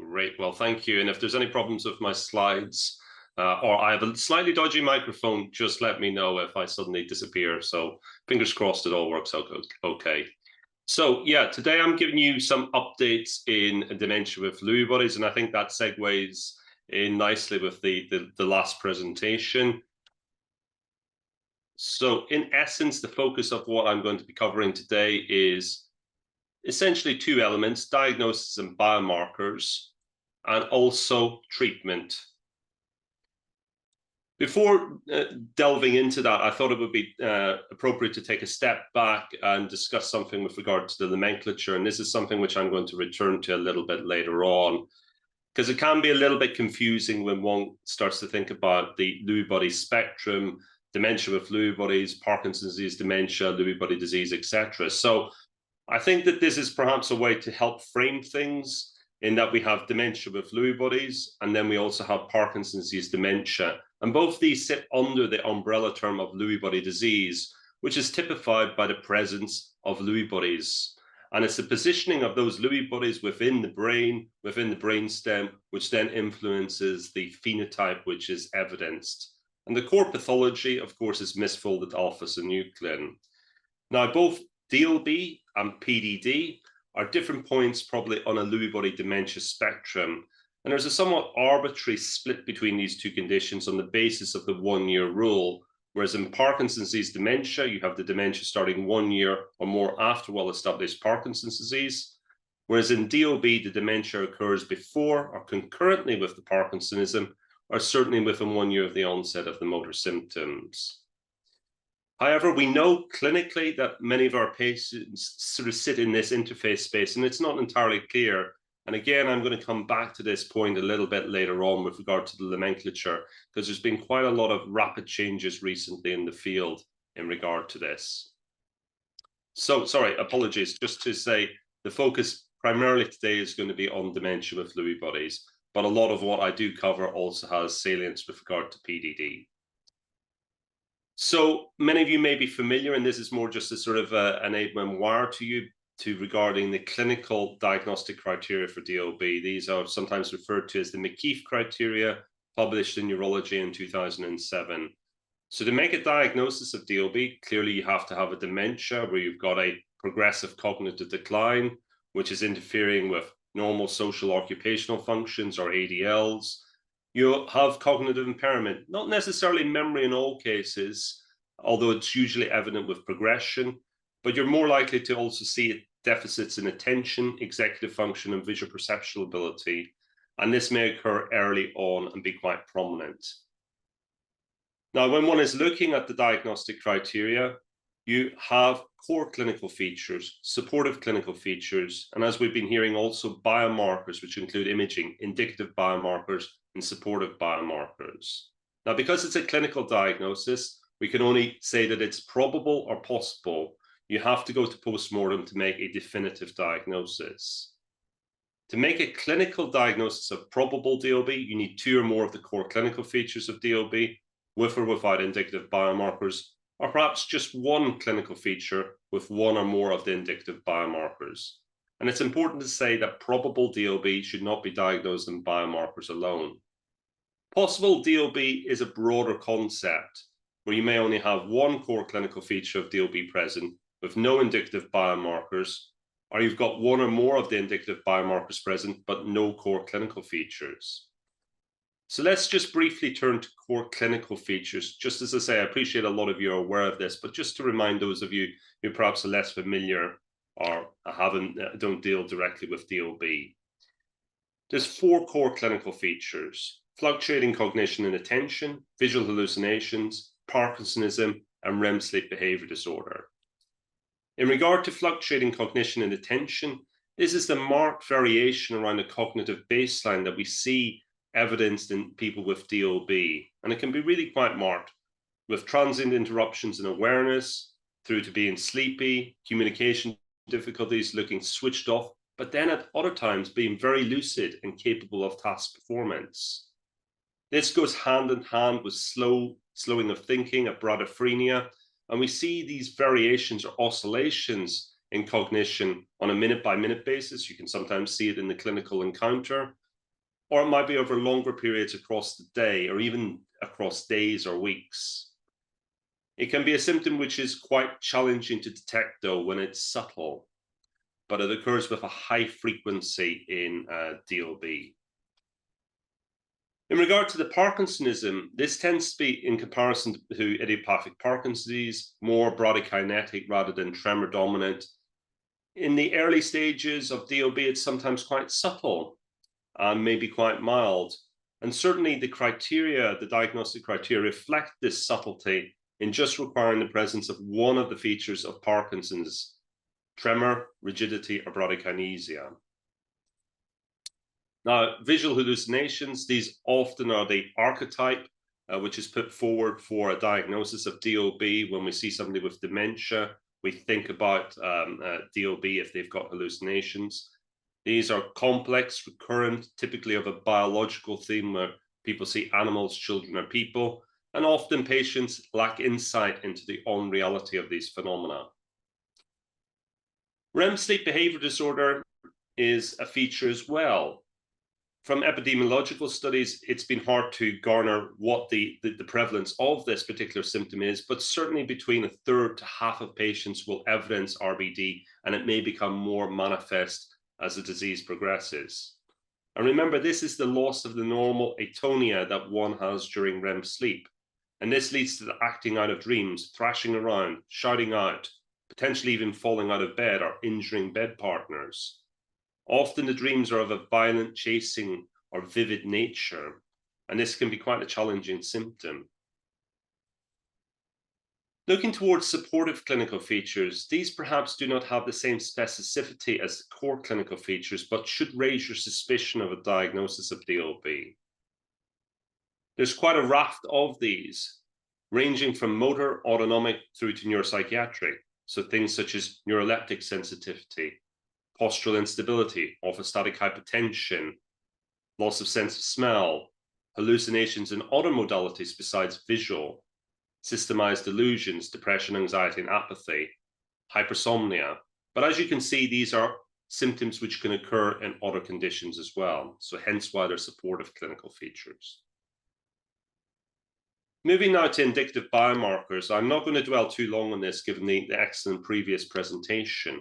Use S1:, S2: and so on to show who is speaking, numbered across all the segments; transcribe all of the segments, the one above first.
S1: Great. Well, thank you. And if there's any problems with my slides or I have a slightly dodgy microphone, just let me know if I suddenly disappear. So fingers crossed it all works out okay. So yeah, today I'm giving you some updates in dementia with Lewy bodies, and I think that segues in nicely with the last presentation. So in essence, the focus of what I'm going to be covering today is essentially two elements: diagnosis and biomarkers, and also treatment. Before delving into that, I thought it would be appropriate to take a step back and discuss something with regard to the nomenclature. And this is something which I'm going to return to a little bit later on, because it can be a little bit confusing when one starts to think about the Lewy body spectrum, dementia with Lewy bodies, Parkinson's disease, dementia, Lewy body disease, etc. So I think that this is perhaps a way to help frame things, in that we have dementia with Lewy bodies, and then we also have Parkinson's disease dementia. And both these sit under the umbrella term of Lewy body disease, which is typified by the presence of Lewy bodies. And it's the positioning of those Lewy bodies within the brain, within the brainstem, which then influences the phenotype which is evidenced. And the core pathology, of course, is misfolded alpha-synuclein. Now, both DLB and PDD are different points probably on a Lewy body dementia spectrum. And there's a somewhat arbitrary split between these two conditions on the basis of the 1-year rule. Whereas in Parkinson's disease dementia, you have the dementia starting 1 year or more after well-established Parkinson's disease. Whereas in DLB, the dementia occurs before or concurrently with the Parkinsonism, or certainly within 1 year of the onset of the motor symptoms. However, we know clinically that many of our patients sort of sit in this interface space, and it's not entirely clear. And again, I'm going to come back to this point a little bit later on with regard to the nomenclature, because there's been quite a lot of rapid changes recently in the field in regard to this. So, sorry, apologies, just to say the focus primarily today is going to be on dementia with Lewy bodies, but a lot of what I do cover also has salience with regard to PDD. So many of you may be familiar, and this is more just a sort of an aide-memoire to you regarding the clinical diagnostic criteria for DLB. These are sometimes referred to as the McKeith criteria, published in Neurology in 2007. So to make a diagnosis of DLB, clearly you have to have a dementia where you've got a progressive cognitive decline, which is interfering with normal social occupational functions, or ADLs. You have cognitive impairment, not necessarily memory in all cases, although it's usually evident with progression, but you're more likely to also see deficits in attention, executive function, and visual perceptual ability. And this may occur early on and be quite prominent. Now, when one is looking at the diagnostic criteria, you have core clinical features, supportive clinical features, and as we've been hearing, also biomarkers, which include imaging, indicative biomarkers, and supportive biomarkers. Now, because it's a clinical diagnosis, we can only say that it's probable or possible. You have to go to postmortem to make a definitive diagnosis. To make a clinical diagnosis of probable DLB, you need 2 or more of the core clinical features of DLB, with or without indicative biomarkers, or perhaps just 1 clinical feature with 1 or more of the indicative biomarkers. And it's important to say that probable DLB should not be diagnosed in biomarkers alone. Possible DLB is a broader concept, where you may only have 1 core clinical feature of DLB present with no indicative biomarkers, or you've got 1 or more of the indicative biomarkers present, but no core clinical features. So let's just briefly turn to core clinical features. Just as I say, I appreciate a lot of you are aware of this, but just to remind those of you who perhaps are less familiar or don't deal directly with DLB. There's 4 core clinical features: fluctuating cognition and attention, visual hallucinations, Parkinsonism, and REM sleep behavior disorder. In regard to fluctuating cognition and attention, this is the marked variation around a cognitive baseline that we see evidenced in people with DLB. And it can be really quite marked, with transient interruptions in awareness, through to being sleepy, communication difficulties, looking switched off, but then at other times being very lucid and capable of task performance. This goes hand in hand with slowing of thinking, a bradophrenia, and we see these variations or oscillations in cognition on a minute-by-minute basis. You can sometimes see it in the clinical encounter, or it might be over longer periods across the day, or even across days or weeks. It can be a symptom which is quite challenging to detect, though, when it's subtle, but it occurs with a high frequency in DLB. In regard to the Parkinsonism, this tends to be, in comparison to idiopathic Parkinson's disease, more bradykinetic rather than tremor dominant. In the early stages of DLB, it's sometimes quite subtle and maybe quite mild. And certainly the criteria, the diagnostic criteria, reflect this subtlety in just requiring the presence of one of the features of Parkinson's: tremor, rigidity, or bradykinesia. Now, visual hallucinations, these often are the archetype which is put forward for a diagnosis of DLB. When we see somebody with dementia, we think about DLB if they've got hallucinations. These are complex, recurrent, typically of a biological theme where people see animals, children, or people, and often patients lack insight into the unreality of these phenomena. REM sleep behavior disorder is a feature as well. From epidemiological studies, it's been hard to garner what the prevalence of this particular symptom is, but certainly between a third to half of patients will evidence RBD, and it may become more manifest as the disease progresses. And remember, this is the loss of the normal atonia that one has during REM sleep. And this leads to the acting out of dreams, thrashing around, shouting out, potentially even falling out of bed or injuring bed partners. Often the dreams are of a violent, chasing, or vivid nature, and this can be quite a challenging symptom. Looking towards supportive clinical features, these perhaps do not have the same specificity as the core clinical features, but should raise your suspicion of a diagnosis of DLB. There's quite a raft of these, ranging from motor, autonomic, through to neuropsychiatric, so things such as neuroleptic sensitivity, postural instability, orthostatic hypotension, loss of sense of smell, hallucinations in other modalities besides visual, systemized delusions, depression, anxiety, and apathy, hypersomnia. But as you can see, these are symptoms which can occur in other conditions as well, so hence why they're supportive clinical features. Moving now to indicative biomarkers, I'm not going to dwell too long on this given the excellent previous presentation,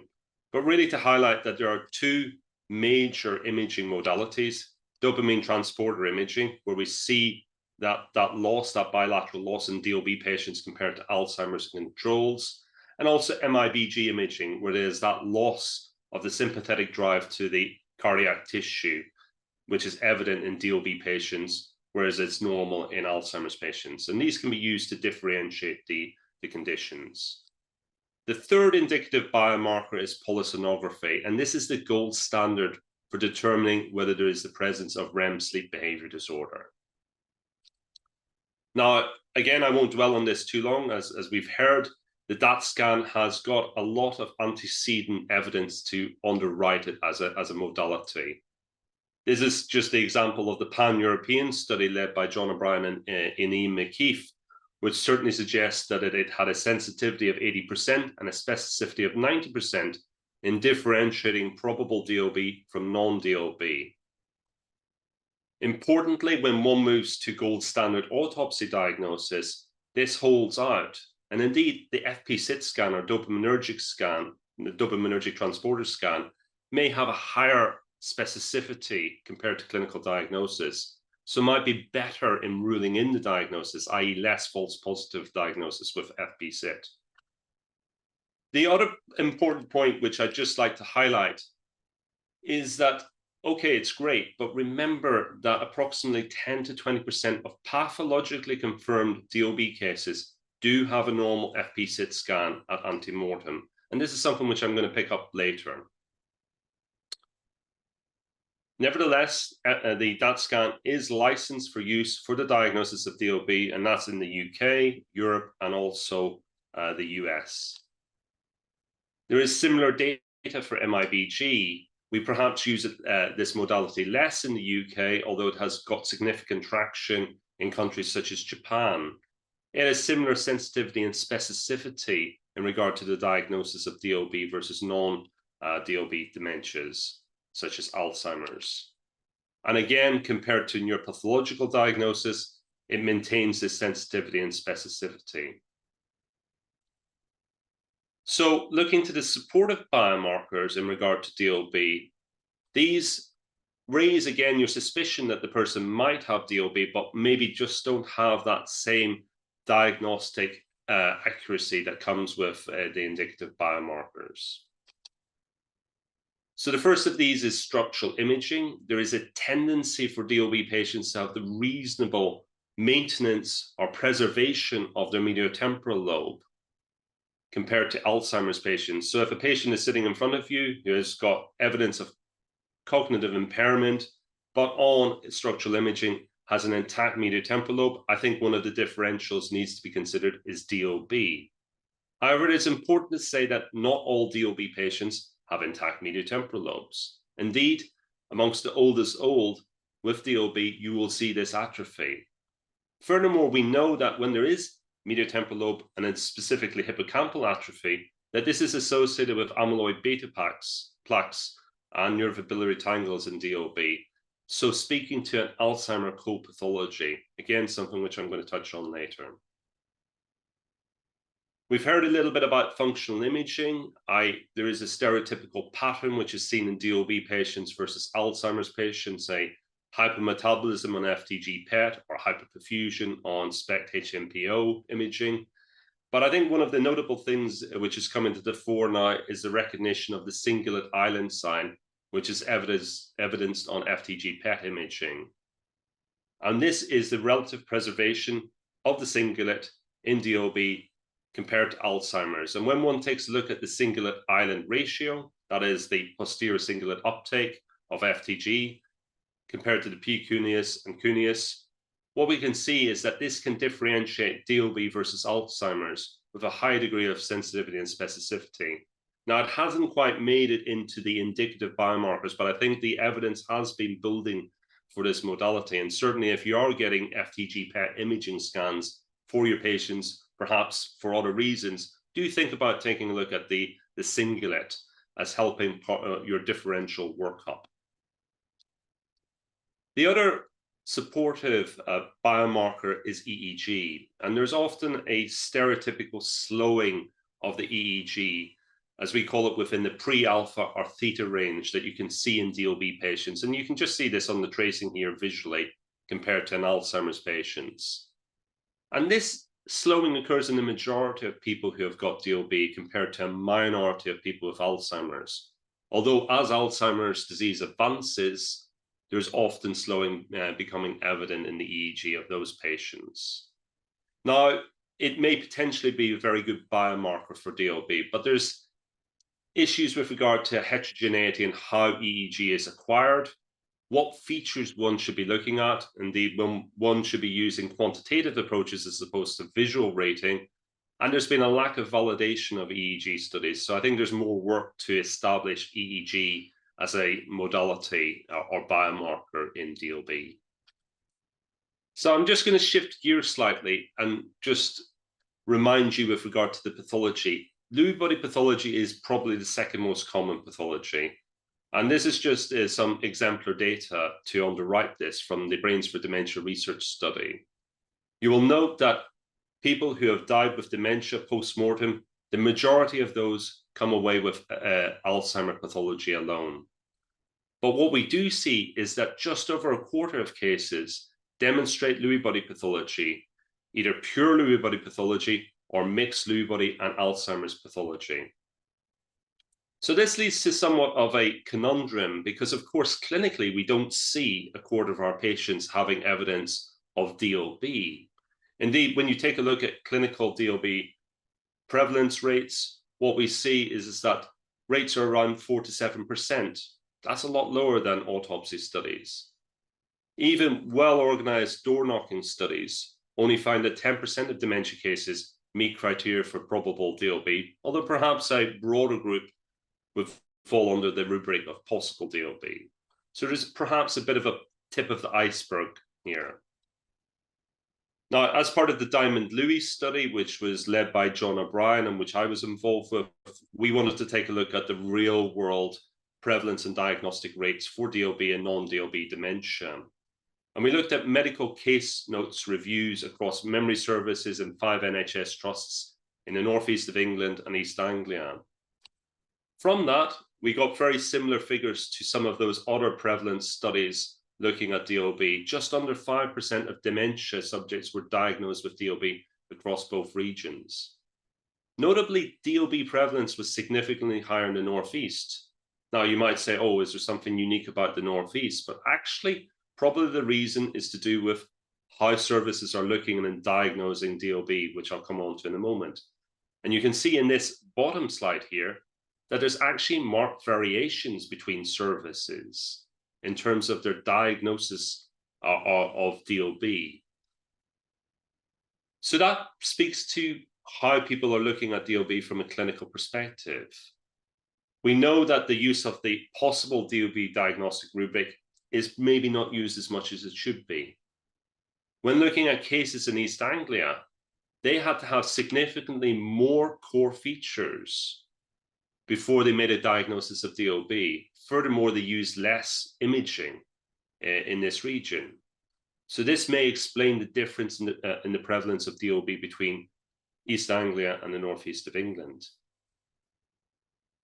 S1: but really to highlight that there are two major imaging modalities: dopamine transporter imaging, where we see that loss, that bilateral loss in DLB patients compared to Alzheimer's controls, and also MIBG imaging, where there's that loss of the sympathetic drive to the cardiac tissue, which is evident in DLB patients, whereas it's normal in Alzheimer's patients. And these can be used to differentiate the conditions. The third indicative biomarker is polysomnography, and this is the gold standard for determining whether there is the presence of REM sleep behavior disorder. Now, again, I won't dwell on this too long. As we've heard, the DAT scan has got a lot of antecedent evidence to underwrite it as a modality. This is just the example of the pan-European study led by John O'Brien and Ian McKeith, which certainly suggests that it had a sensitivity of 80% and a specificity of 90% in differentiating probable DLB from non-DLB. Importantly, when one moves to gold standard autopsy diagnosis, this holds out. And indeed, the FP-SIT scan or dopaminergic scan, the dopaminergic transporter scan, may have a higher specificity compared to clinical diagnosis, so might be better in ruling in the diagnosis, i.e. less false positive diagnosis with FP-SIT. The other important point which I'd just like to highlight is that, okay, it's great, but remember that approximately 10 to 20% of pathologically confirmed DLB cases do have a normal FP-SIT scan at antemortem. And this is something which I'm going to pick up later. Nevertheless, the DAT scan is licensed for use for the diagnosis of DLB, and that's in the UK, Europe, and also the US. There is similar data for MIBG. We perhaps use this modality less in the UK, although it has got significant traction in countries such as Japan. It has similar sensitivity and specificity in regard to the diagnosis of DLB versus non-DLB dementias, such as Alzheimer's. And again, compared to neuropathological diagnosis, it maintains this sensitivity and specificity. So looking to the supportive biomarkers in regard to DLB, these raise again your suspicion that the person might have DLB, but maybe just don't have that same diagnostic accuracy that comes with the indicative biomarkers. So the first of these is structural imaging. There is a tendency for DLB patients to have the reasonable maintenance or preservation of their mediotemporal lobe compared to Alzheimer's patients. So if a patient is sitting in front of you who has got evidence of cognitive impairment, but on structural imaging has an intact mediotemporal lobe, I think one of the differentials needs to be considered is DLB. However, it's important to say that not all DLB patients have intact mediotemporal lobes. Indeed, amongst the oldest old with DLB, you will see this atrophy. Furthermore, we know that when there is mediotemporal lobe, and it's specifically hippocampal atrophy, that this is associated with amyloid beta plaques and neurofibrillary tangles in DLB. So speaking to an Alzheimer co-pathology, again, something which I'm going to touch on later. We've heard a little bit about functional imaging. There is a stereotypical pattern which is seen in DLB patients versus Alzheimer's patients, say hypometabolism on FDG PET or hyperperfusion on SPECT HMPO imaging. But I think one of the notable things which is coming to the fore now is the recognition of the cingulate island sign, which is evidenced on FDG PET imaging. And this is the relative preservation of the cingulate in DLB compared to Alzheimer's. And when one takes a look at the cingulate island ratio, that is the posterior cingulate uptake of FDG compared to the P cuneus and cuneus, what we can see is that this can differentiate DLB versus Alzheimer's with a high degree of sensitivity and specificity. Now, it hasn't quite made it into the indicative biomarkers, but I think the evidence has been building for this modality. And certainly if you are getting FDG PET imaging scans for your patients, perhaps for other reasons, do think about taking a look at the cingulate as helping your differential workup. The other supportive biomarker is EEG, and there's often a stereotypical slowing of the EEG, as we call it, within the pre-alpha or theta range that you can see in DLB patients. And you can just see this on the tracing here visually compared to an Alzheimer's patients. And this slowing occurs in the majority of people who have got DLB compared to a minority of people with Alzheimer's. Although as Alzheimer's disease advances, there's often slowing becoming evident in the EEG of those patients. Now, it may potentially be a very good biomarker for DLB, but there's issues with regard to heterogeneity and how EEG is acquired, what features one should be looking at. Indeed, when one should be using quantitative approaches as opposed to visual rating. And there's been a lack of validation of EEG studies. So I think there's more work to establish EEG as a modality or biomarker in DLB. So I'm just going to shift gears slightly and just remind you with regard to the pathology. Lewy body pathology is probably the second most common pathology. And this is just some exemplar data to underwrite this from the Brains for Dementia Research study. You will note that people who have died with dementia post-mortem, the majority of those come away with Alzheimer pathology alone. But what we do see is that just over a quarter of cases demonstrate Lewy body pathology, either pure Lewy body pathology or mixed Lewy body and Alzheimer's pathology. So this leads to somewhat of a conundrum because, of course, clinically, we don't see a quarter of our patients having evidence of DLB. Indeed, when you take a look at clinical DLB prevalence rates, what we see is that rates are around 4 to 7%. That's a lot lower than autopsy studies. Even well-organized door-knocking studies only find that 10% of dementia cases meet criteria for probable DLB, although perhaps a broader group would fall under the rubric of possible DLB. So there's perhaps a bit of a tip of the iceberg here. Now, as part of the Diamond Lewy study, which was led by John O'Brien and which I was involved with, we wanted to take a look at the real world prevalence and diagnostic rates for DLB and non-DLB dementia. And we looked at medical case notes reviews across memory services in 5 NHS trusts in the northeast of England and East Anglia. From that, we got very similar figures to some of those other prevalence studies looking at DLB. Just under 5% of dementia subjects were diagnosed with DLB across both regions. Notably, DLB prevalence was significantly higher in the northeast. Now, you might say, oh, is there something unique about the northeast? But actually, probably the reason is to do with how services are looking and diagnosing DLB, which I'll come on to in a moment. And you can see in this bottom slide here that there's actually marked variations between services in terms of their diagnosis of DLB. So that speaks to how people are looking at DLB from a clinical perspective. We know that the use of the possible DLB diagnostic rubric is maybe not used as much as it should be. When looking at cases in East Anglia, they had to have significantly more core features before they made a diagnosis of DLB. Furthermore, they used less imaging in this region. So this may explain the difference in the prevalence of DLB between East Anglia and the northeast of England.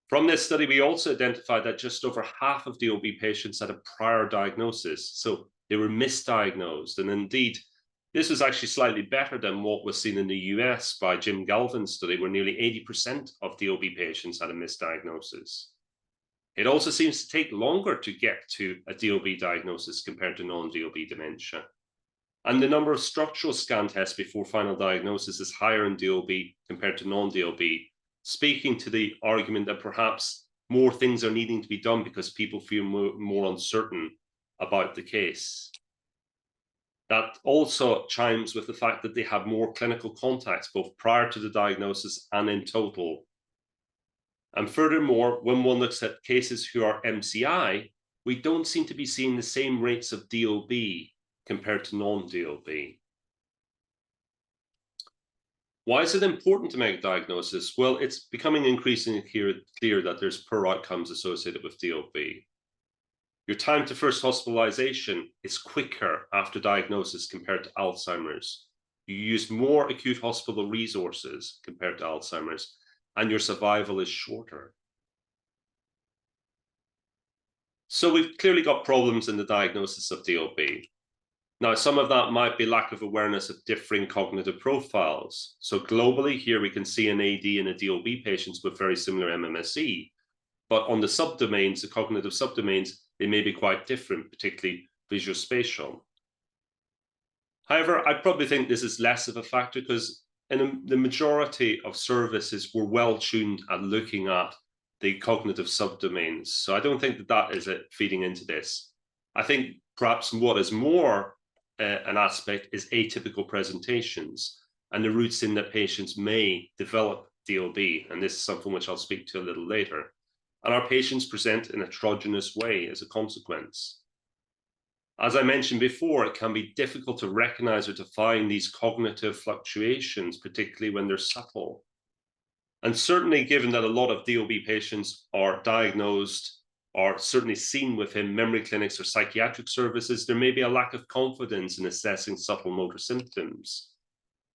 S1: From this study, we also identified that just over half of DLB patients had a prior diagnosis, so they were misdiagnosed. And indeed, this was actually slightly better than what was seen in the US by Jim Galvin's study, where nearly 80% of DLB patients had a misdiagnosis. It also seems to take longer to get to a DLB diagnosis compared to non-DLB dementia. And the number of structural scan tests before final diagnosis is higher in DLB compared to non-DLB, speaking to the argument that perhaps more things are needing to be done because people feel more uncertain about the case. That also chimes with the fact that they have more clinical contacts, both prior to the diagnosis and in total. And furthermore, when one looks at cases who are MCI, we don't seem to be seeing the same rates of DLB compared to non-DLB. Why is it important to make a diagnosis? Well, it's becoming increasingly clear that there's poor outcomes associated with DLB. Your time to first hospitalization is quicker after diagnosis compared to Alzheimer's. You use more acute hospital resources compared to Alzheimer's, and your survival is shorter. So we've clearly got problems in the diagnosis of DLB. Now, some of that might be lack of awareness of differing cognitive profiles. So globally, here we can see an AD and a DLB patients with very similar MMSE, but on the subdomains, the cognitive subdomains, they may be quite different, particularly visuospatial. However, I probably think this is less of a factor because in the majority of services were well tuned at looking at the cognitive subdomains. So I don't think that that is feeding into this. I think perhaps what is more an aspect is atypical presentations and the routes in that patients may develop DLB. And this is something which I'll speak to a little later. And our patients present in a heterogeneous way as a consequence. As I mentioned before, it can be difficult to recognize or define these cognitive fluctuations, particularly when they're subtle. And certainly given that a lot of DLB patients are diagnosed or certainly seen within memory clinics or psychiatric services, there may be a lack of confidence in assessing subtle motor symptoms.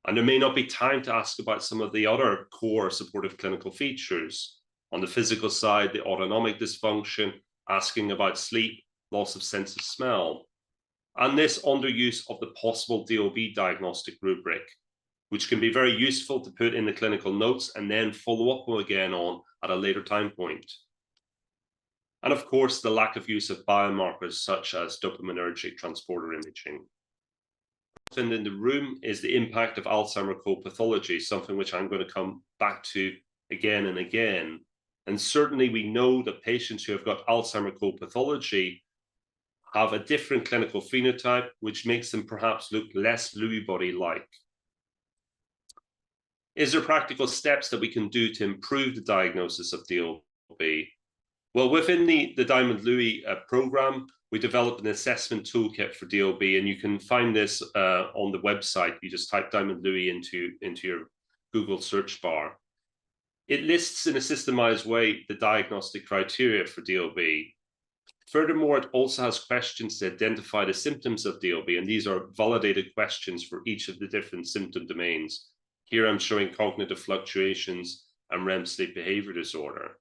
S1: And there may not be time to ask about some of the other core supportive clinical features. On the physical side, the autonomic dysfunction, asking about sleep, loss of sense of smell, and this underuse of the possible DLB diagnostic rubric, which can be very useful to put in the clinical notes and then follow up again on at a later time point. And of course, the lack of use of biomarkers such as dopaminergic transporter imaging. In the room is the impact of Alzheimer's co-pathology, something which I'm going to come back to again and again. And certainly we know that patients who have got Alzheimer's co-pathology have a different clinical phenotype, which makes them perhaps look less Lewy body-like. Is there practical steps that we can do to improve the diagnosis of DLB? Well, within the Diamond Lewy program, we developed an assessment toolkit for DLB, and you can find this on the website. You just type Diamond Lewy into your Google search bar. It lists in a systemized way the diagnostic criteria for DLB. Furthermore, it also has questions to identify the symptoms of DLB, and these are validated questions for each of the different symptom domains. Here I'm showing cognitive fluctuations and REM sleep behavior disorder.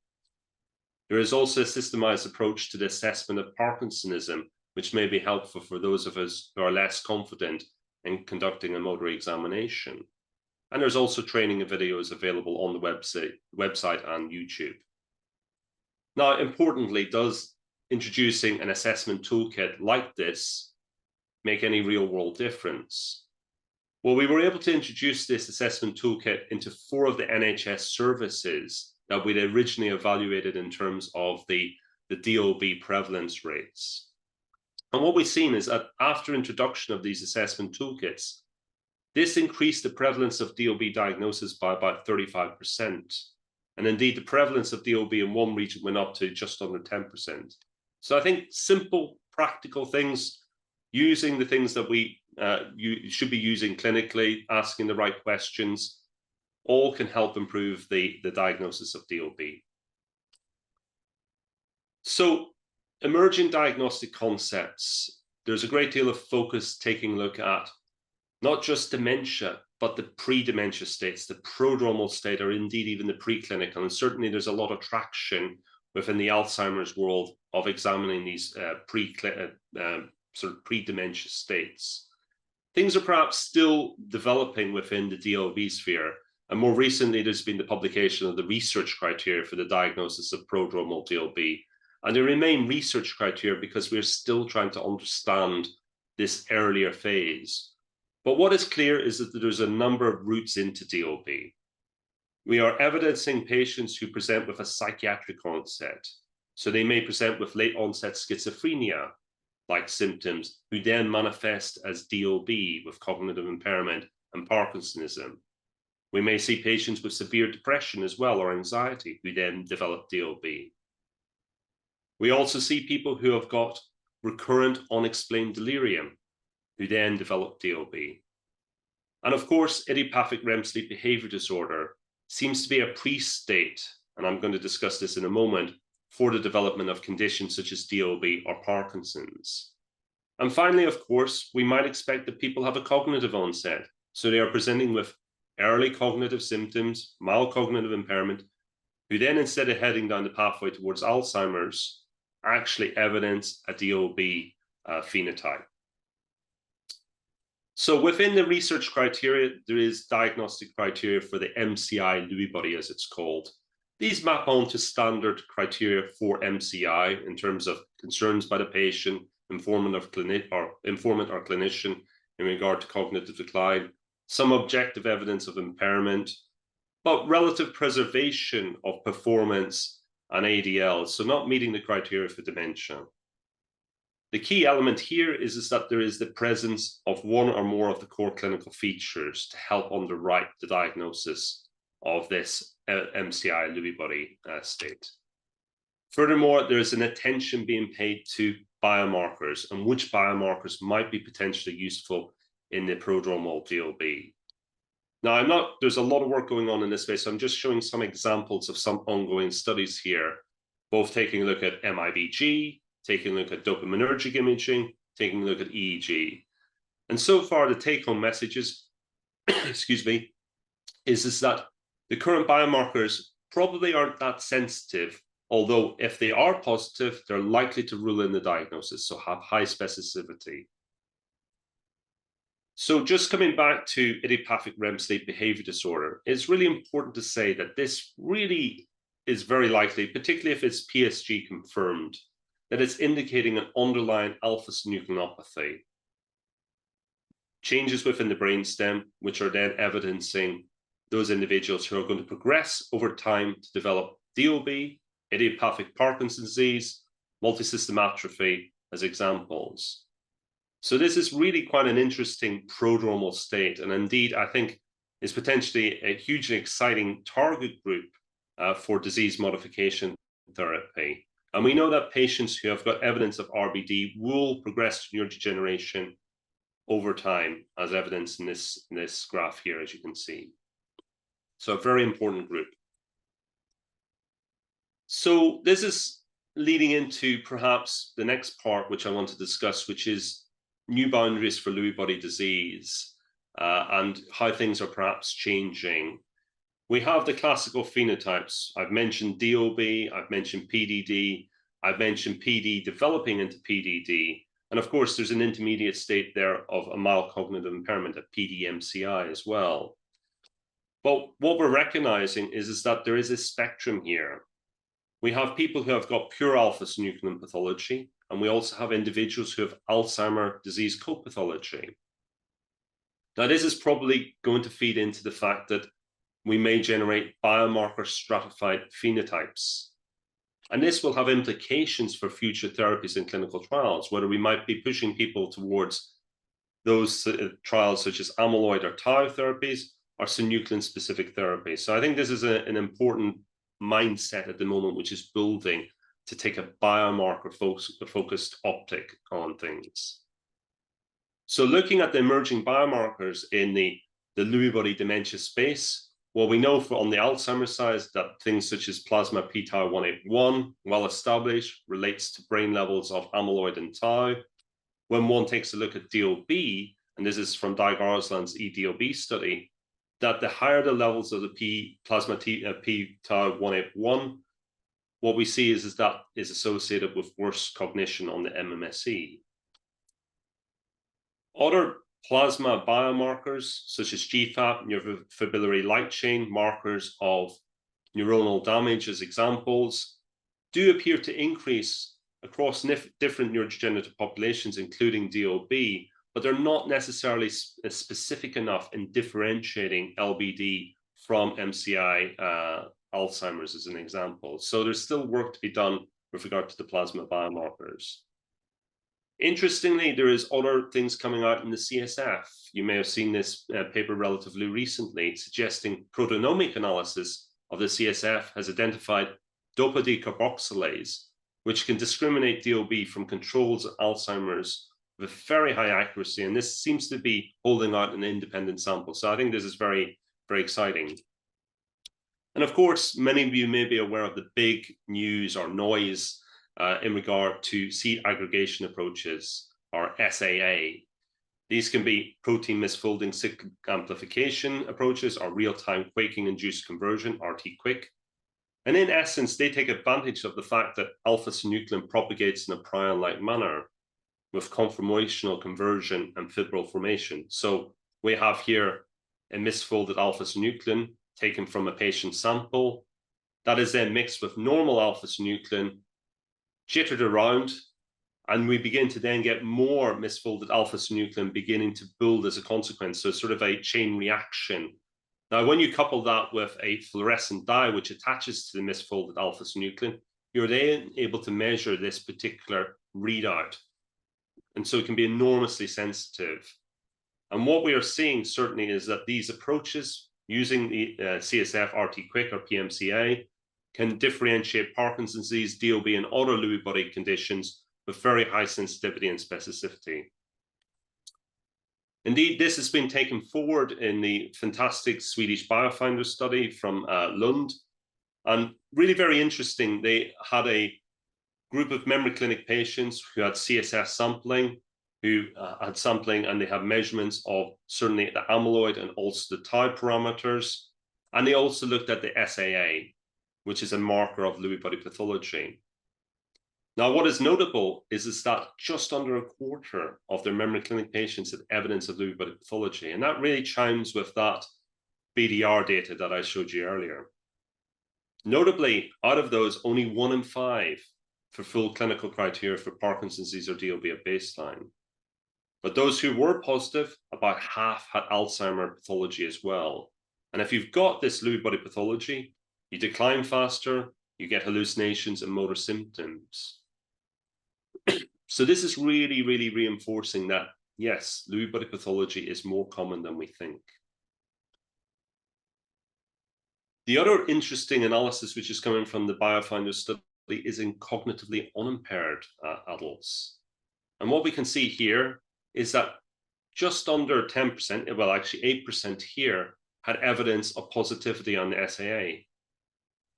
S1: There is also a systemized approach to the assessment of Parkinsonism, which may be helpful for those of us who are less confident in conducting a motor examination. And there's also training and videos available on the website and YouTube. Now, importantly, does introducing an assessment toolkit like this make any real-world difference? Well, we were able to introduce this assessment toolkit into 4 of the NHS services that we'd originally evaluated in terms of the DLB prevalence rates. And what we've seen is that after introduction of these assessment toolkits, this increased the prevalence of DLB diagnosis by about 35%. And indeed, the prevalence of DLB in one region went up to just under 10%. So I think simple, practical things, using the things that you should be using clinically, asking the right questions, all can help improve the diagnosis of DLB. So emerging diagnostic concepts, there's a great deal of focus taking a look at not just dementia, but the pre-dementia states, the prodromal state, or indeed even the preclinical. And certainly there's a lot of traction within the Alzheimer's world of examining these sort of pre-dementia states. Things are perhaps still developing within the DLB sphere. And more recently, there's been the publication of the research criteria for the diagnosis of prodromal DLB. And they remain research criteria because we're still trying to understand this earlier phase. But what is clear is that there's a number of routes into DLB. We are evidencing patients who present with a psychiatric onset. So they may present with late onset schizophrenia-like symptoms, who then manifest as DLB with cognitive impairment and Parkinsonism. We may see patients with severe depression as well, or anxiety, who then develop DLB. We also see people who have got recurrent unexplained delirium, who then develop DLB. And of course, idiopathic REM sleep behavior disorder seems to be a pre-state, and I'm going to discuss this in a moment, for the development of conditions such as DLB or Parkinson's. And finally, of course, we might expect that people have a cognitive onset. So they are presenting with early cognitive symptoms, mild cognitive impairment, who then, instead of heading down the pathway towards Alzheimer's, actually evidence a DLB phenotype. So within the research criteria, there is diagnostic criteria for the MCI Lewy body, as it's called. These map onto standard criteria for MCI in terms of concerns by the patient, informant or clinician in regard to cognitive decline, some objective evidence of impairment, but relative preservation of performance and ADL, so not meeting the criteria for dementia. The key element here is that there is the presence of one or more of the core clinical features to help underwrite the diagnosis of this MCI Lewy body state. Furthermore, there is an attention being paid to biomarkers and which biomarkers might be potentially useful in the prodromal DLB. Now, there's a lot of work going on in this space, so I'm just showing some examples of some ongoing studies here, both taking a look at MIBG, taking a look at dopaminergic imaging, taking a look at EEG. And so far, the take-home messages, excuse me, is that the current biomarkers probably aren't that sensitive, although if they are positive, they're likely to rule in the diagnosis, so have high specificity. So just coming back to idiopathic REM sleep behavior disorder, it's really important to say that this really is very likely, particularly if it's PSG confirmed, that it's indicating an underlying alpha-synucleinopathy. Changes within the brainstem, which are then evidencing those individuals who are going to progress over time to develop DLB, idiopathic Parkinson's disease, multisystem atrophy as examples. So this is really quite an interesting prodromal state, and indeed, I think is potentially a hugely exciting target group for disease modification therapy. And we know that patients who have got evidence of RBD will progress to neurodegeneration over time, as evidenced in this graph here, as you can see. So a very important group. So this is leading into perhaps the next part, which I want to discuss, which is new boundaries for Lewy body disease and how things are perhaps changing. We have the classical phenotypes. I've mentioned DOB, I've mentioned PDD, I've mentioned PD developing into PDD. And of course, there's an intermediate state there of a mild cognitive impairment, a PDMCI as well. But what we're recognizing is that there is a spectrum here. We have people who have got pure alpha-synuclein pathology, and we also have individuals who have Alzheimer's disease co-pathology. Now, this is probably going to feed into the fact that we may generate biomarker stratified phenotypes. And this will have implications for future therapies in clinical trials, whether we might be pushing people towards those trials such as amyloid or tau therapies or synuclein-specific therapies. So I think this is an important mindset at the moment, which is building to take a biomarker-focused optic on things. So looking at the emerging biomarkers in the Lewy body dementia space, well, we know on the Alzheimer's side that things such as plasma p-tau 181, well established, relates to brain levels of amyloid and tau. When one takes a look at DOB, and this is from Dag Arsland's EDOB study, that the higher the levels of the plasma p-tau 181, what we see is that is associated with worse cognition on the MMSE. Other plasma biomarkers, such as GFAP, neurofibrillary light chain, markers of neuronal damage as examples, do appear to increase across different neurodegenerative populations, including DOB, but they're not necessarily specific enough in differentiating LBD from MCI Alzheimer's as an example. So there's still work to be done with regard to the plasma biomarkers. Interestingly, there is other things coming out in the CSF. You may have seen this paper relatively recently suggesting proteomic analysis of the CSF has identified dopa decarboxylase, which can discriminate DOB from controls of Alzheimer's with very high accuracy. And this seems to be holding out an independent sample. So I think this is very, very exciting. And of course, many of you may be aware of the big news or noise in regard to seed aggregation approaches, or SAA. These can be protein misfolding cyclic amplification approaches or real-time quaking-induced conversion, RT-QuIC. And in essence, they take advantage of the fact that alpha-synuclein propagates in a prion-like manner with conformational conversion and fibril formation. So we have here a misfolded alpha-synuclein taken from a patient sample that is then mixed with normal alpha-synuclein, jittered around, and we begin to then get more misfolded alpha-synuclein beginning to build as a consequence. So it's sort of a chain reaction. Now, when you couple that with a fluorescent dye, which attaches to the misfolded alpha-synuclein, you're then able to measure this particular readout. And so it can be enormously sensitive. And what we are seeing certainly is that these approaches using the CSF RT-QuIC or PMCA can differentiate Parkinson's disease, DOB, and other Lewy body conditions with very high sensitivity and specificity. Indeed, this has been taken forward in the fantastic Swedish biofinder study from Lund. And really very interesting, they had a group of memory clinic patients who had CSF sampling, and they had measurements of certainly the amyloid and also the tau parameters. And they also looked at the SAA, which is a marker of Lewy body pathology. Now, what is notable is that just under a quarter of their memory clinic patients had evidence of Lewy body pathology. And that really chimes with that BDR data that I showed you earlier. Notably, out of those, only 1 in 5 fulfilled clinical criteria for Parkinson's disease or DOB at baseline. But those who were positive, about half had Alzheimer's pathology as well. And if you've got this Lewy body pathology, you decline faster, you get hallucinations and motor symptoms. So this is really, really reinforcing that, yes, Lewy body pathology is more common than we think. The other interesting analysis, which is coming from the biofinder study, is in cognitively unimpaired adults. And what we can see here is that just under 10%, well, actually 8% here, had evidence of positivity on the SAA.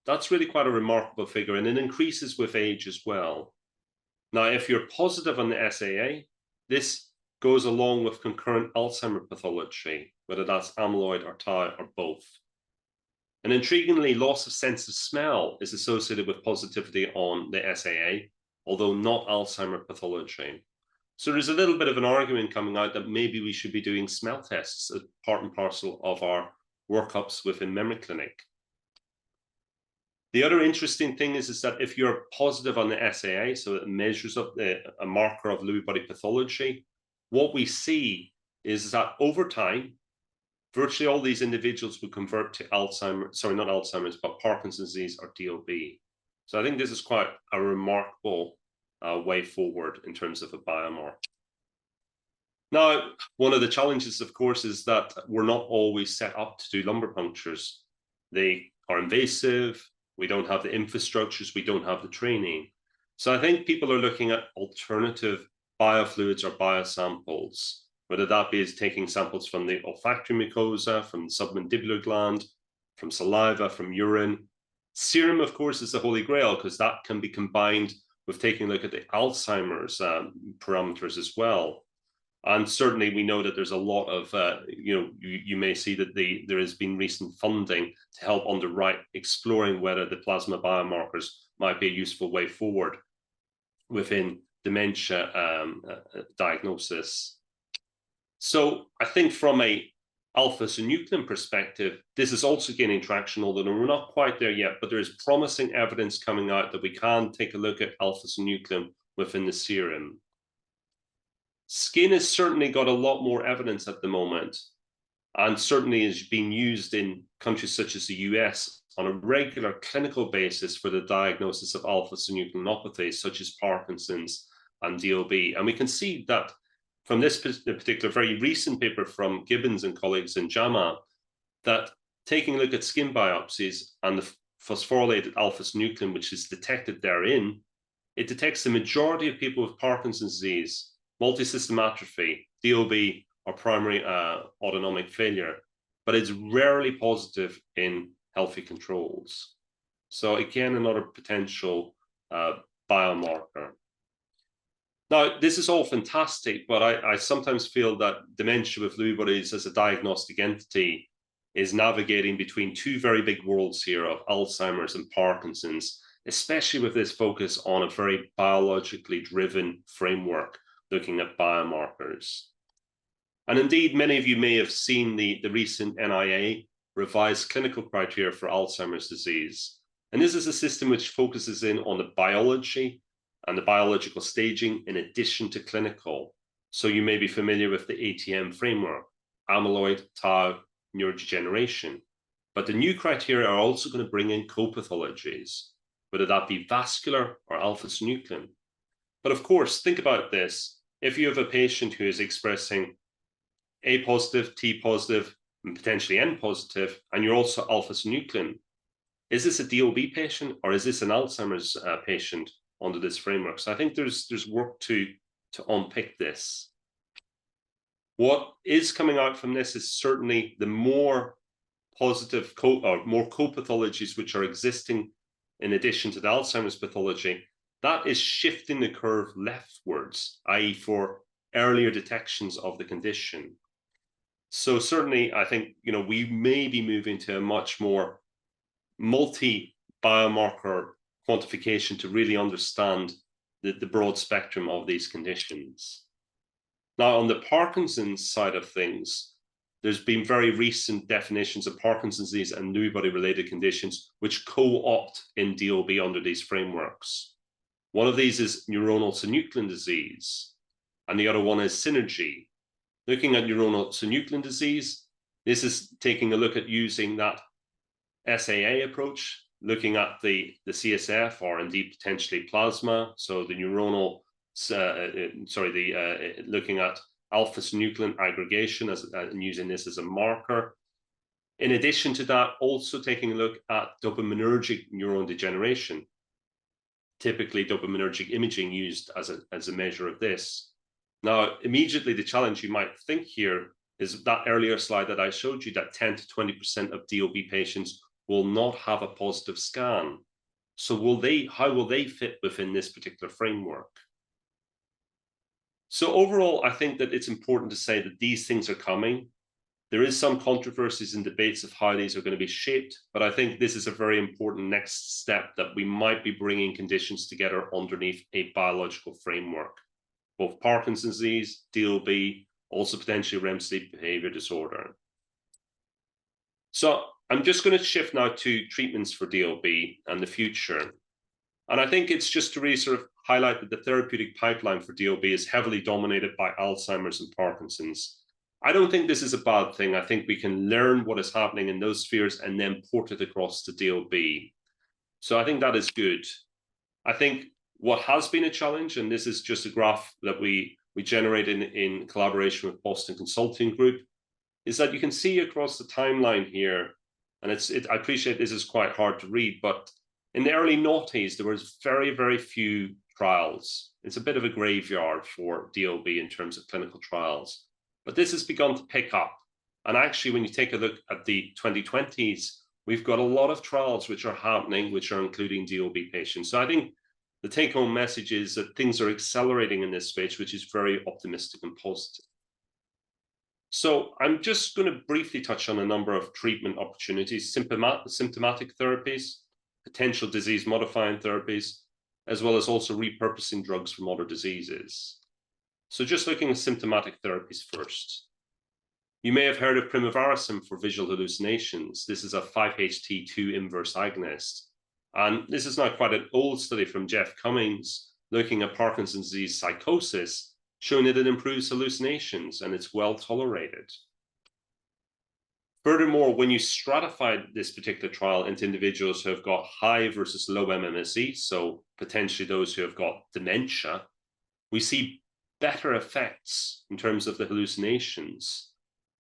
S1: That's really quite a remarkable figure, and it increases with age as well. Now, if you're positive on the SAA, this goes along with concurrent Alzheimer pathology, whether that's amyloid or tau or both. And intriguingly, loss of sense of smell is associated with positivity on the SAA, although not Alzheimer pathology. So there's a little bit of an argument coming out that maybe we should be doing smell tests as part and parcel of our workups within memory clinic. The other interesting thing is that if you're positive on the SAA, so it measures up a marker of Lewy body pathology, what we see is that over time, virtually all these individuals will convert to Alzheimer's, sorry, not Alzheimer's, but Parkinson's disease or DOB. So I think this is quite a remarkable way forward in terms of a biomarker. Now, one of the challenges, of course, is that we're not always set up to do lumbar punctures. They are invasive. We don't have the infrastructures. We don't have the training. So I think people are looking at alternative biofluids or biosamples, whether that be as taking samples from the olfactory mucosa, from the submandibular gland, from saliva, from urine. Serum, of course, is the holy grail because that can be combined with taking a look at the Alzheimer's parameters as well. And certainly we know that there's a lot of, you may see that there has been recent funding to help underwrite exploring whether the plasma biomarkers might be a useful way forward within dementia diagnosis. So I think from a alpha-synuclein perspective, this is also gaining traction, although we're not quite there yet, but there is promising evidence coming out that we can take a look at alpha-synuclein within the serum. Skin has certainly got a lot more evidence at the moment, and certainly is being used in countries such as the US on a regular clinical basis for the diagnosis of alpha-synucleinopathies such as Parkinson's and DOB. And we can see that from this particular very recent paper from Gibbons and colleagues in JAMA, that taking a look at skin biopsies and the phosphorylated alpha-synuclein, which is detected therein, it detects the majority of people with Parkinson's disease, multisystem atrophy, DOB, or primary autonomic failure, but it's rarely positive in healthy controls. So again, another potential biomarker. Now, this is all fantastic, but I sometimes feel that dementia with Lewy bodies as a diagnostic entity is navigating between two very big worlds here of Alzheimer's and Parkinson's, especially with this focus on a very biologically driven framework looking at biomarkers. And indeed, many of you may have seen the recent NIA revised clinical criteria for Alzheimer's disease. And this is a system which focuses in on the biology and the biological staging in addition to clinical. So you may be familiar with the ATM framework, amyloid, tau, neurodegeneration. But the new criteria are also going to bring in co-pathologies, whether that be vascular or alpha-synuclein. But of course, think about this. If you have a patient who is expressing A positive, T positive, and potentially N positive, and you're also alpha-synuclein, is this a DOB patient or is this an Alzheimer's patient under this framework? So I think there's work to unpick this. What is coming out from this is certainly the more positive more co-pathologies which are existing in addition to the Alzheimer's pathology, that is shifting the curve leftwards, i.e. for earlier detections of the condition. So certainly, I think, we may be moving to a much more multi-biomarker quantification to really understand the broad spectrum of these conditions. Now, on the Parkinson's side of things, there's been very recent definitions of Parkinson's disease and Lewy body-related conditions which co-opt in DOB under these frameworks. One of these is neuronal synuclein disease, and the other one is synergy. Looking at neuronal synuclein disease, this is taking a look at using that SAA approach, looking at the CSF or indeed potentially plasma. So the neuronal, looking at alpha-synuclein aggregation and using this as a marker. In addition to that, also taking a look at dopaminergic neuron degeneration. Typically dopaminergic imaging used as a measure of this. Now, immediately the challenge you might think here is that earlier slide that I showed you, that 10 to 20% of DOB patients will not have a positive scan. So how will they fit within this particular framework? So overall, I think that it's important to say that these things are coming. There is some controversies and debates of how these are going to be shaped, but I think this is a very important next step, that we might be bringing conditions together underneath a biological framework, both Parkinson's disease, DLB, also potentially REM sleep behavior disorder. So I'm just going to shift now to treatments for DLB and the future. And I think it's just to really sort of highlight that the therapeutic pipeline for DLB is heavily dominated by Alzheimer's and Parkinson's. I don't think this is a bad thing. I think we can learn what is happening in those spheres and then port it across to DLB. So I think that is good. I think what has been a challenge, and this is just a graph that we generated in collaboration with Boston Consulting Group, is that you can see across the timeline here, and I appreciate this is quite hard to read, but in the early noughties, there was very, very few trials. It's a bit of a graveyard for DLB in terms of clinical trials. But this has begun to pick up. And actually, when you take a look at the 2020s, we've got a lot of trials which are happening, which are including DLB patients. So I think the take-home message is that things are accelerating in this space, which is very optimistic and positive. So I'm just going to briefly touch on a number of treatment opportunities: symptomatic therapies, potential disease-modifying therapies, as well as also repurposing drugs from other diseases. So just looking at symptomatic therapies first. You may have heard of pimavanserin for visual hallucinations. This is a 5-HT2 inverse agonist. And this is now quite an old study from Jeff Cummings looking at Parkinson's disease psychosis, showing that it improves hallucinations and it's well tolerated. Furthermore, when you stratified this particular trial into individuals who have got high versus low MMSE, so potentially those who have got dementia, we see better effects in terms of the hallucinations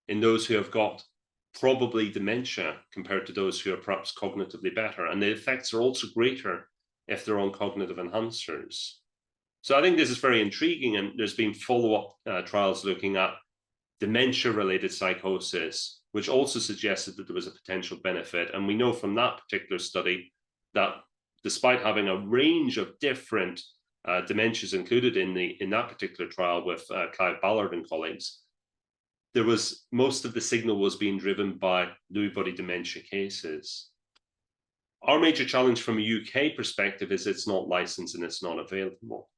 S1: in those who have got probably dementia compared to those who are perhaps cognitively better. And the effects are also greater if they're on cognitive enhancers. So I think this is very intriguing, and there's been follow-up trials looking at dementia-related psychosis, which also suggested that there was a potential benefit. And we know from that particular study that despite having a range of different dementias included in that particular trial with Clive Ballard and colleagues, there was most of the signal was being driven by Lewy body dementia cases. Our major challenge from a UK perspective is it's not licensed and it's not available,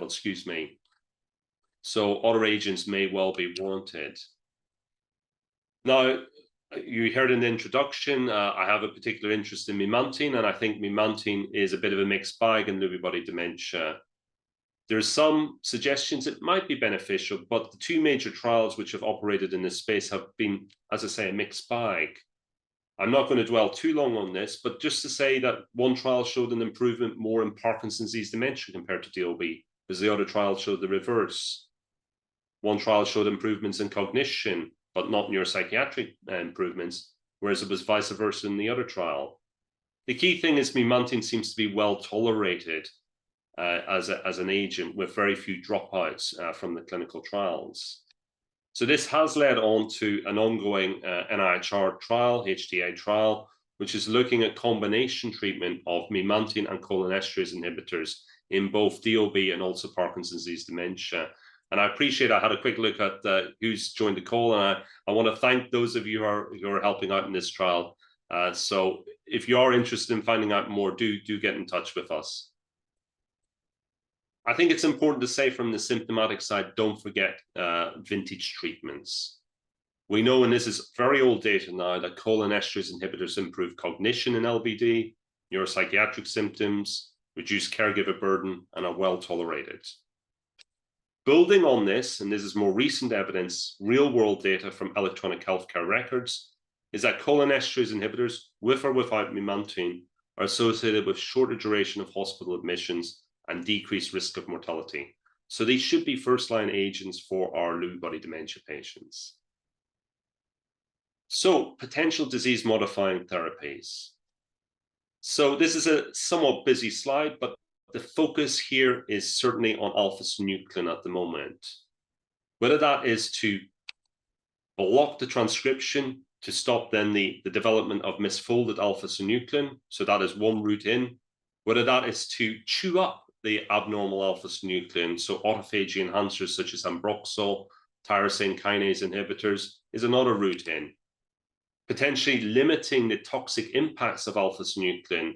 S1: excuse me. So other agents may well be warranted. Now, you heard in the introduction, I have a particular interest in memantine, and I think memantine is a bit of a mixed bag in Lewy body dementia. There's some suggestions it might be beneficial, but the two major trials which have operated in this space have been, as I say, a mixed bag. I'm not going to dwell too long on this, but just to say that one trial showed an improvement more in Parkinson's disease dementia compared to DLB, because the other trial showed the reverse. One trial showed improvements in cognition, but not neuropsychiatric improvements, whereas it was vice versa in the other trial. The key thing is memantine seems to be well tolerated as an agent with very few dropouts from the clinical trials. So this has led on to an ongoing NIHR trial, HTA trial, which is looking at combination treatment of memantine and cholinesterase inhibitors in both DLB and also Parkinson's disease dementia. And I appreciate I had a quick look at who's joined the call, and I want to thank those of you who are helping out in this trial. So if you are interested in finding out more, do get in touch with us. I think it's important to say from the symptomatic side, don't forget vintage treatments. We know, and this is very old data now, that cholinesterase inhibitors improve cognition in LBD, neuropsychiatric symptoms, reduce caregiver burden, and are well tolerated. Building on this, and this is more recent evidence, real-world data from electronic healthcare records, is that cholinesterase inhibitors, with or without memantine, are associated with shorter duration of hospital admissions and decreased risk of mortality. So these should be first-line agents for our Lewy body dementia patients. So potential disease-modifying therapies. So this is a somewhat busy slide, but the focus here is certainly on alpha-synuclein at the moment. Whether that is to block the transcription to stop then the development of misfolded alpha-synuclein. So that is one route in. Whether that is to chew up the abnormal alpha-synuclein, so autophagy enhancers such as ambroxol, tyrosine kinase inhibitors is another route in. Potentially limiting the toxic impacts of alpha-synuclein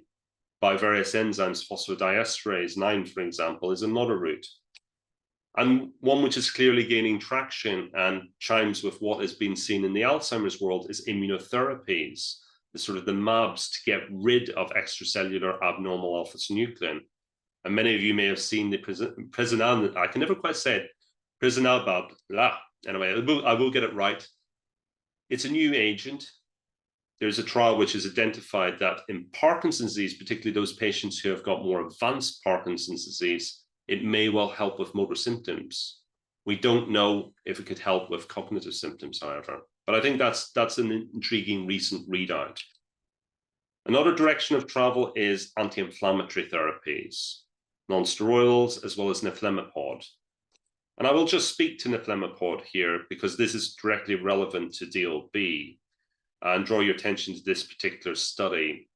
S1: by various enzymes, phosphodiesterase 9, for example, is another route. And one which is clearly gaining traction and chimes with what has been seen in the Alzheimer's world is immunotherapies, the sort of the MABs to get rid of extracellular abnormal alpha-synuclein. And many of you may have seen the Prisinabab, I can never quite say it, Prisinabab, anyway, I will get it right. It's a new agent. There's a trial which has identified that in Parkinson's disease, particularly those patients who have got more advanced Parkinson's disease, it may well help with motor symptoms. We don't know if it could help with cognitive symptoms, however. But I think that's an intriguing recent readout. Another direction of travel is anti-inflammatory therapies, non-steroidals, as well as neflemapod. And I will just speak to neflemapod here because this is directly relevant to DLB and draw your attention to this particular study.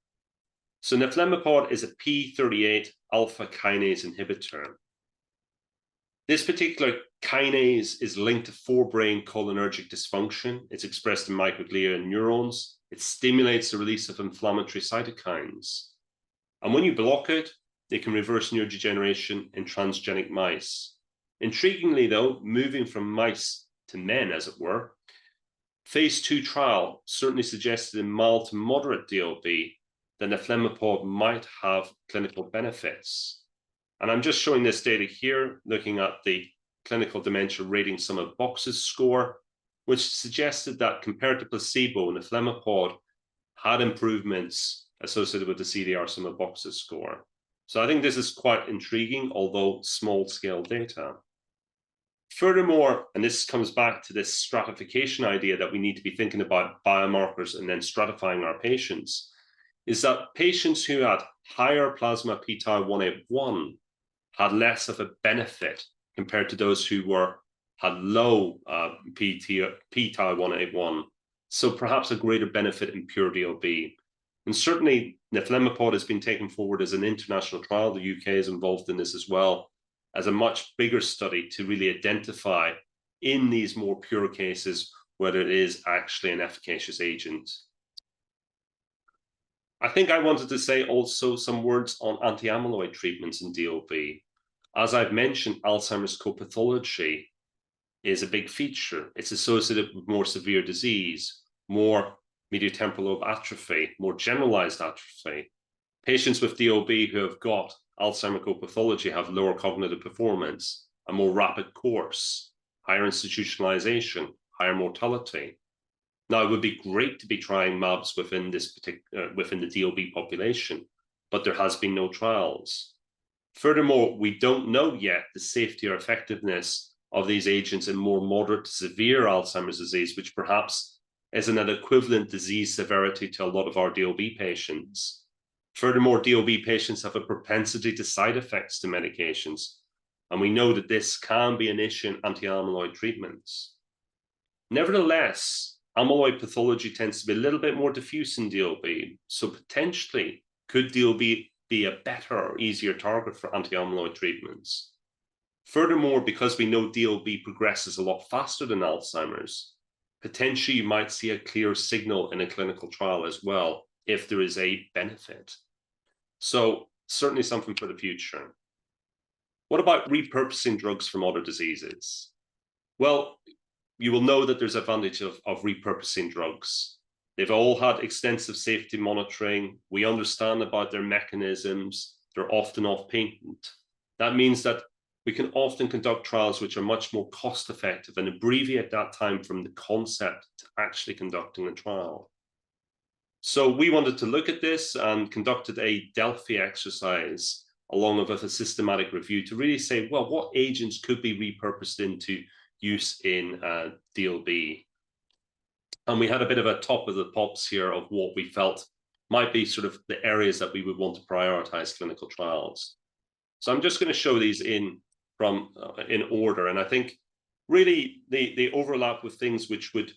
S1: So neflemapod is a p38 alpha kinase inhibitor. This particular kinase is linked to forebrain cholinergic dysfunction. It's expressed in microglia and neurons. It stimulates the release of inflammatory cytokines. And when you block it, it can reverse neurodegeneration in transgenic mice. Intriguingly, though, moving from mice to men, as it were, phase 2 trial certainly suggested in mild to moderate DLB that neflemapod might have clinical benefits. And I'm just showing this data here, looking at the clinical dementia rating sum of boxes score, which suggested that compared to placebo, neflemapod had improvements associated with the CDR sum of boxes score. So I think this is quite intriguing, although small-scale data. Furthermore, and this comes back to this stratification idea that we need to be thinking about biomarkers and then stratifying our patients, is that patients who had higher plasma p-tau181 had less of a benefit compared to those who had low p-tau181. So perhaps a greater benefit in pure DLB. And certainly neflemapod has been taken forward as an international trial. The UK is involved in this as well, as a much bigger study to really identify in these more pure cases whether it is actually an efficacious agent. I think I wanted to say also some words on anti-amyloid treatments in DLB. As I've mentioned, Alzheimer's co-pathology is a big feature. It's associated with more severe disease, more medial temporal lobe atrophy, more generalized atrophy. Patients with DLB who have got Alzheimer's co-pathology have lower cognitive performance, a more rapid course, higher institutionalization, higher mortality. Now, it would be great to be trying MABs within this within the DLB population, but there has been no trials. Furthermore, we don't know yet the safety or effectiveness of these agents in more moderate to severe Alzheimer's disease, which perhaps is an equivalent disease severity to a lot of our DLB patients. Furthermore, DLB patients have a propensity to side effects to medications, and we know that this can be an issue in anti-amyloid treatments. Nevertheless, amyloid pathology tends to be a little bit more diffuse in DLB, so potentially could DLB be a better or easier target for anti-amyloid treatments? Furthermore, because we know DLB progresses a lot faster than Alzheimer's, potentially you might see a clear signal in a clinical trial as well, if there is a benefit. So certainly something for the future. What about repurposing drugs from other diseases? Well, you will know that there's advantage of repurposing drugs. They've all had extensive safety monitoring. We understand about their mechanisms. They're often off patent. That means that we can often conduct trials which are much more cost effective and abbreviate that time from the concept to actually conducting a trial. So we wanted to look at this and conducted a Delphi exercise along with a systematic review to really say, well, what agents could be repurposed into use in DLB? And we had a bit of a top of the pops here of what we felt might be sort of the areas that we would want to prioritize clinical trials. So I'm just going to show these in order. And I think really they overlap with things which would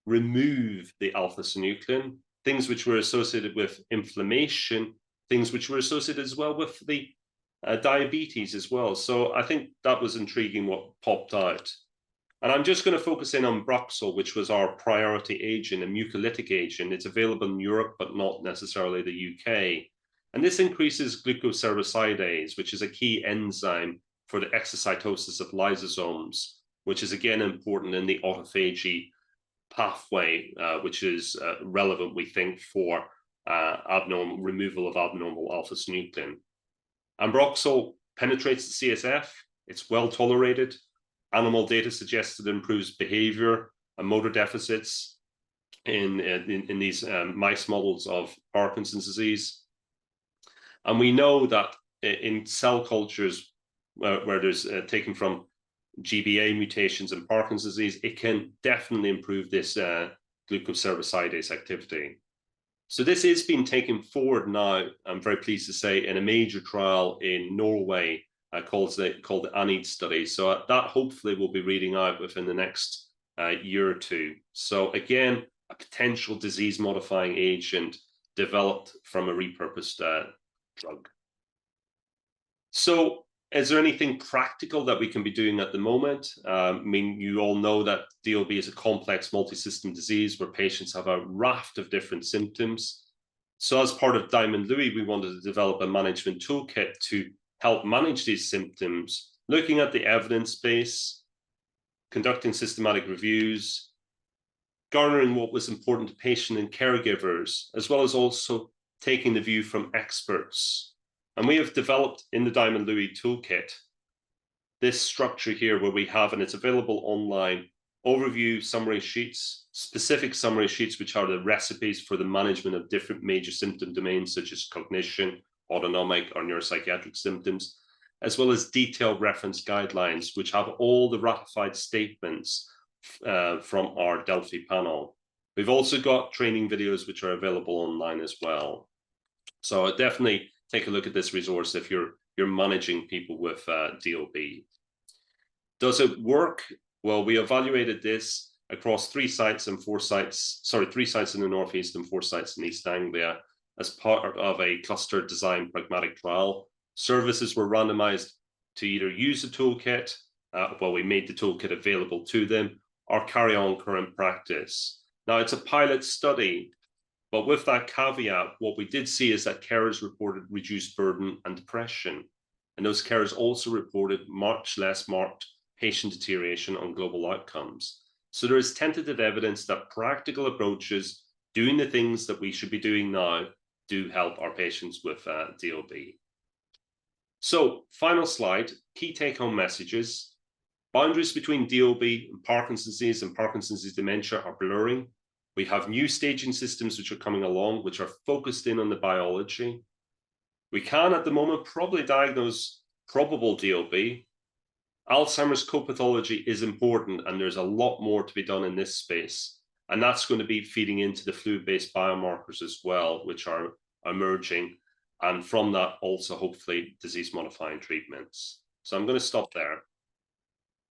S1: remove the alpha-synuclein, things which were associated with inflammation, things which were associated as well with the diabetes as well. So I think that was intriguing what popped out. And I'm just going to focus in on Bruxol, which was our priority agent, a mucolytic agent. It's available in Europe, but not necessarily the UK. And this increases glucocerebrosidase, which is a key enzyme for the exocytosis of lysosomes, which is again important in the autophagy pathway, which is relevant, we think, for abnormal removal of abnormal alpha-synuclein. Ambroxol penetrates the CSF. It's well tolerated. Animal data suggests it improves behavior and motor deficits in these mice models of Parkinson's disease. And we know that in cell cultures where there's taken from GBA mutations in Parkinson's disease, it can definitely improve this glucocerebrosidase activity. So this is being taken forward now, I'm very pleased to say, in a major trial in Norway called the ANID study. So that hopefully will be reading out within the next year or two. So again, a potential disease-modifying agent developed from a repurposed drug. So is there anything practical that we can be doing at the moment? I mean, you all know that DLB is a complex multi-system disease where patients have a raft of different symptoms. So as part of Diamond Lewy, we wanted to develop a management toolkit to help manage these symptoms, looking at the evidence base, conducting systematic reviews, garnering what was important to patient and caregivers, as well as also taking the view from experts. And we have developed in the Diamond Lewy toolkit this structure here where we have, and it's available online, overview summary sheets, specific summary sheets, which are the recipes for the management of different major symptom domains, such as cognition, autonomic or neuropsychiatric symptoms, as well as detailed reference guidelines, which have all the ratified statements from our Delphi panel. We've also got training videos which are available online as well. So definitely take a look at this resource if you're managing people with DLB. Does it work? Well, we evaluated this across 3 sites in the Northeast and 4 sites in East Anglia as part of a cluster design pragmatic trial. Services were randomized to either use the toolkit, we made the toolkit available to them, or carry on current practice. Now, it's a pilot study, but with that caveat, what we did see is that carers reported reduced burden and depression. And those carers also reported much less marked patient deterioration on global outcomes. So there is tentative evidence that practical approaches, doing the things that we should be doing now, do help our patients with DLB. So final slide, key take-home messages. Boundaries between DLB and Parkinson's disease and Parkinson's disease dementia are blurring. We have new staging systems which are coming along, which are focused in on the biology. We can, at the moment, probably diagnose probable DLB. Alzheimer's co-pathology is important, and there's a lot more to be done in this space. And that's going to be feeding into the fluid-based biomarkers as well, which are emerging. And from that, also, hopefully, disease-modifying treatments. So I'm going to stop there.